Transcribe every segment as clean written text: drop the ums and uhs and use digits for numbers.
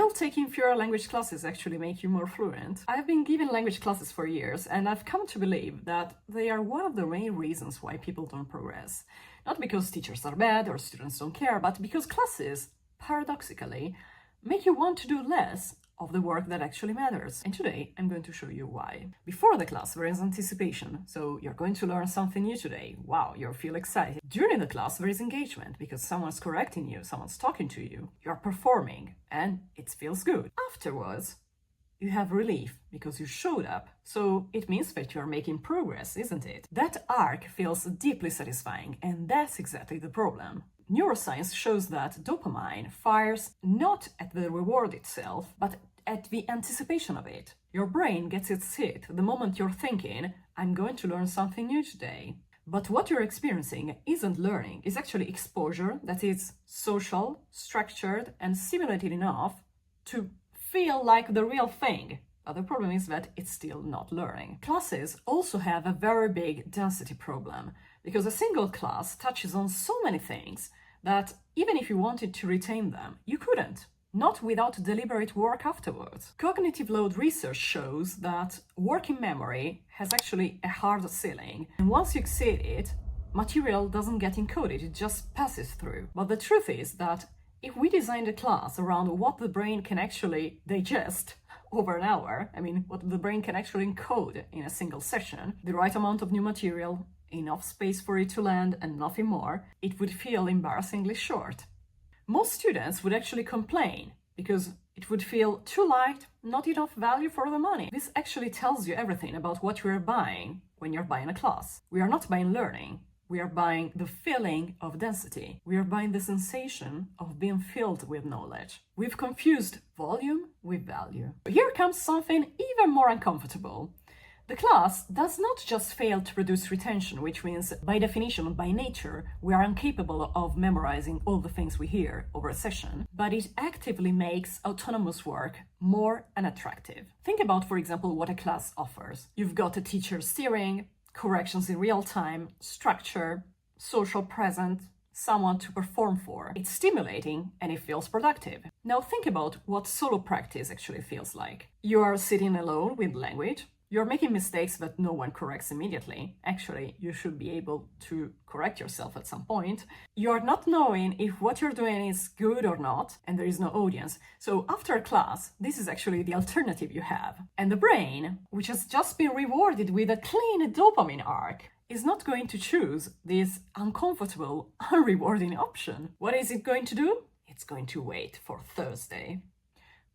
Will taking fewer language classes actually make you more fluent? I've been giving language classes for years, and I've come to believe that they are one of the main reasons why people don't progress. Not because teachers are bad or students don't care, but because classes, paradoxically, make you want to do less of the work that actually matters. And today, I'm going to show you why. Before the class, there is anticipation. So you're going to learn something new today. Wow, you feel excited. During the class, there is engagement because someone's correcting you, someone's talking to you. You're performing and it feels good. Afterwards, you have relief because you showed up. So it means that you're making progress, isn't it? That arc feels deeply satisfying, and that's exactly the problem. Neuroscience shows that dopamine fires not at the reward itself, but at the anticipation of it. Your brain gets its hit the moment you're thinking, I'm going to learn something new today. But what you're experiencing isn't learning, it's actually exposure that is social, structured, and stimulated enough to feel like the real thing. But the problem is that it's still not learning. Classes also have a very big density problem, because a single class touches on so many things that even if you wanted to retain them, you couldn't. Not without deliberate work afterwards. Cognitive load research shows that working memory has actually a hard ceiling, and once you exceed it, material doesn't get encoded, it just passes through. But the truth is that if we designed a class around what the brain can actually digest over an hour, what the brain can actually encode in a single session, the right amount of new material, enough space for it to land, and nothing more, it would feel embarrassingly short. Most students would actually complain because it would feel too light, not enough value for the money. This actually tells you everything about what you are buying when you're buying a class. We are not buying learning. We are buying the feeling of density. We are buying the sensation of being filled with knowledge. We've confused volume with value. Here comes something even more uncomfortable. The class does not just fail to produce retention, which means by definition, by nature, we are incapable of memorizing all the things we hear over a session, but it actively makes autonomous work more unattractive. Think about, for example, what a class offers. You've got a teacher steering, corrections in real time, structure, social presence, someone to perform for. It's stimulating and it feels productive. Now think about what solo practice actually feels like. You are sitting alone with language. You're making mistakes that no one corrects immediately. Actually, you should be able to correct yourself at some point. You're not knowing if what you're doing is good or not, and there is no audience. So after a class, this is actually the alternative you have. And the brain, which has just been rewarded with a clean dopamine arc, is not going to choose this uncomfortable, unrewarding option. What is it going to do? It's going to wait for Thursday.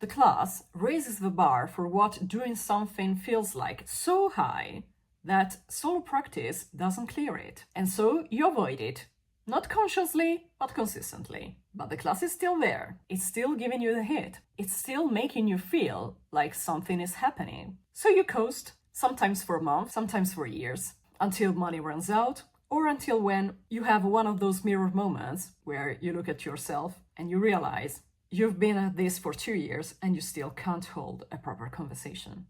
The class raises the bar for what doing something feels like so high that solo practice doesn't clear it. And so you avoid it, not consciously, but consistently. But the class is still there. It's still giving you the hit. It's still making you feel like something is happening. So you coast, sometimes for months, sometimes for years, until money runs out, or until when you have one of those mirror moments where you look at yourself and you realize you've been at this for 2 years and you still can't hold a proper conversation.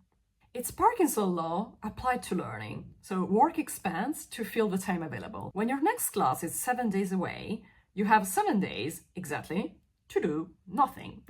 It's Parkinson's law applied to learning. So work expands to fill the time available. When your next class is 7 days away, you have 7 days exactly to do nothing.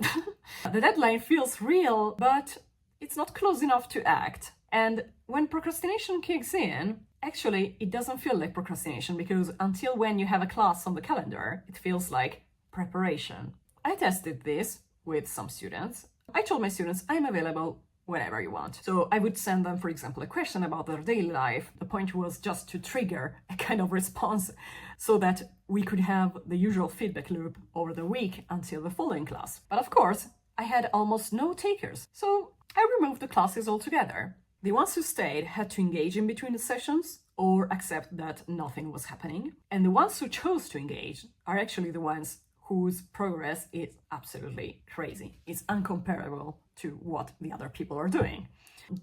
The deadline feels real, but it's not close enough to act. And when procrastination kicks in, actually, it doesn't feel like procrastination because until when you have a class on the calendar, it feels like preparation. I tested this with some students. I told my students I'm available whenever you want. So I would send them, for example, a question about their daily life. The point was just to trigger a kind of response so that we could have the usual feedback loop over the week until the following class. But of course, I had almost no takers. So I removed the classes altogether. The ones who stayed had to engage in between the sessions or accept that nothing was happening. And the ones who chose to engage are actually the ones whose progress is absolutely crazy. It's uncomparable to what the other people are doing.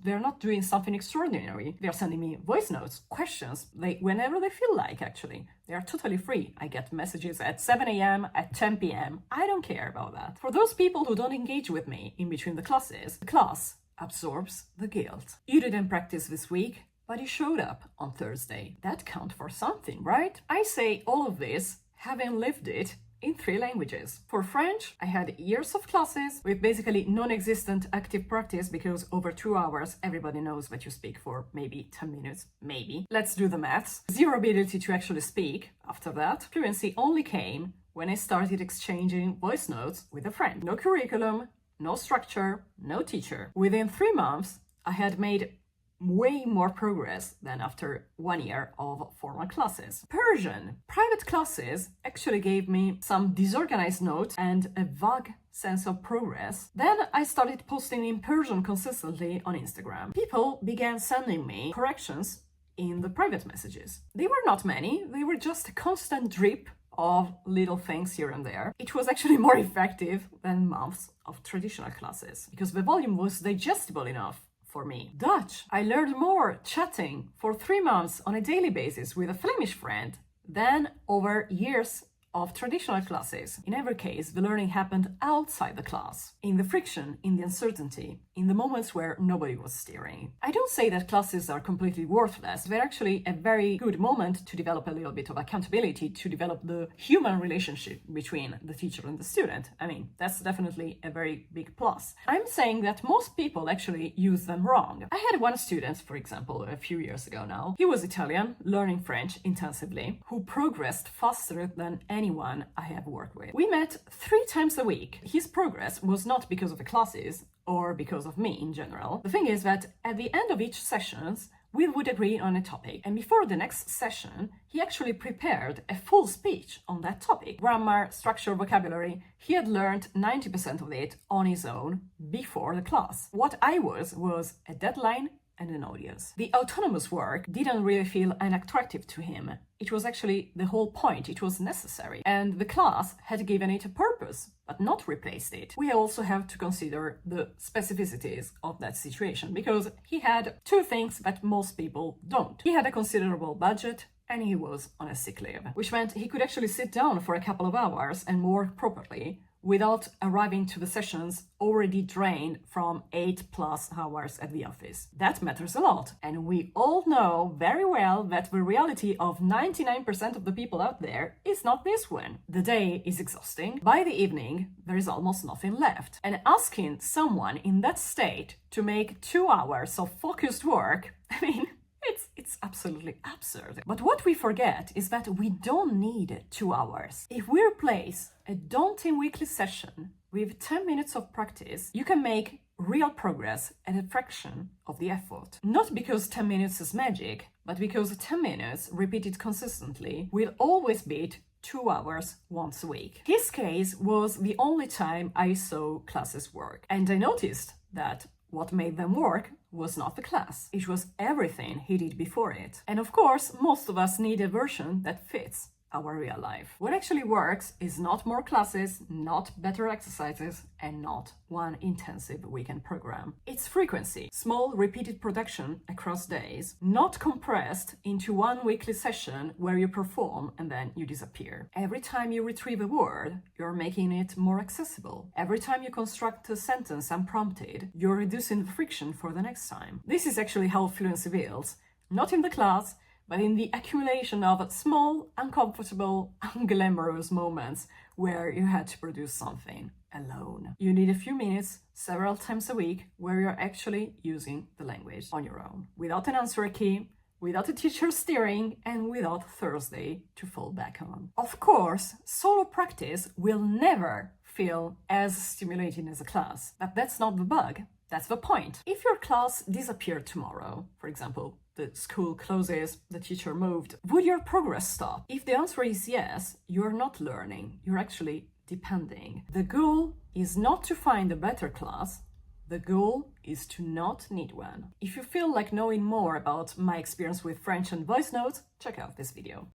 They're not doing something extraordinary. They're sending me voice notes, questions, whenever they feel like, actually. They are totally free. I get messages at 7 a.m., at 10 p.m. I don't care about that. For those people who don't engage with me in between the classes, the class absorbs the guilt. You didn't practice this week, but you showed up on Thursday. That counts for something, right? I say all of this, having lived it, in 3 languages. For French, I had years of classes with basically non-existent active practice because over 2 hours everybody knows that you speak for maybe 10 minutes, maybe. Let's do the maths. Zero ability to actually speak after that. Fluency only came when I started exchanging voice notes with a friend. No curriculum, no structure, no teacher. Within 3 months, I had made way more progress than after 1 year of formal classes. Persian. Private classes actually gave me some disorganized notes and a vague sense of progress. Then I started posting in Persian consistently on Instagram. People began sending me corrections in the private messages. They were not many, they were just a constant drip of little things here and there. It was actually more effective than months of traditional classes because the volume was digestible enough for me. Dutch. I learned more chatting for 3 months on a daily basis with a Flemish friend than over years of traditional classes. In every case, the learning happened outside the class, in the friction, in the uncertainty, in the moments where nobody was steering. I don't say that classes are completely worthless. They're actually a very good moment to develop a little bit of accountability, to develop the human relationship between the teacher and the student. I mean, that's definitely a very big plus. I'm saying that most people actually use them wrong. I had one student, for example, a few years ago now. He was Italian, learning French intensively, who progressed faster than anyone I have worked with. We met 3 times a week. His progress was not because of the classes or because of me in general. The thing is that at the end of each sessions, we would agree on a topic, and before the next session, he actually prepared a full speech on that topic. Grammar, structure, vocabulary, he had learned 90% of it on his own before the class. What I was a deadline and an audience. The autonomous work didn't really feel unattractive to him. It was actually the whole point, it was necessary. And the class had given it a purpose, but not replaced it. We also have to consider the specificities of that situation, because he had 2 things that most people don't. He had a considerable budget, and he was on a sick leave, which meant he could actually sit down for a couple of hours and work properly without arriving to the sessions already drained from 8+ hours at the office. That matters a lot, and we all know very well that the reality of 99% of the people out there is not this one. The day is exhausting. By the evening, there is almost nothing left. And asking someone in that state to make 2 hours of focused work, I mean, it's absolutely absurd. But what we forget is that we don't need 2 hours. If we replace a daunting weekly session with 10 minutes of practice, you can make real progress at a fraction of the effort. Not because 10 minutes is magic, but because 10 minutes repeated consistently will always beat 2 hours once a week. His case was the only time I saw classes work, and I noticed that what made them work was not the class. It was everything he did before it. And of course, most of us need a version that fits our real life. What actually works is not more classes, not better exercises, and not one intensive weekend program. It's frequency, small repeated production across days, not compressed into one weekly session where you perform and then you disappear. Every time you retrieve a word, you're making it more accessible. Every time you construct a sentence unprompted, you're reducing the friction for the next time. This is actually how fluency builds, not in the class, but in the accumulation of small, uncomfortable, unglamorous moments where you had to produce something alone. You need a few minutes, several times a week, where you're actually using the language on your own, without an answer key, without a teacher steering, and without Thursday to fall back on. Of course, solo practice will never feel as stimulating as a class, but that's not the bug. That's the point. If your class disappeared tomorrow, for example, the school closes, the teacher moved, would your progress stop? If the answer is yes, you're not learning, you're actually depending. The goal is not to find a better class, the goal is to not need one. If you feel like knowing more about my experience with French and voice notes, check out this video.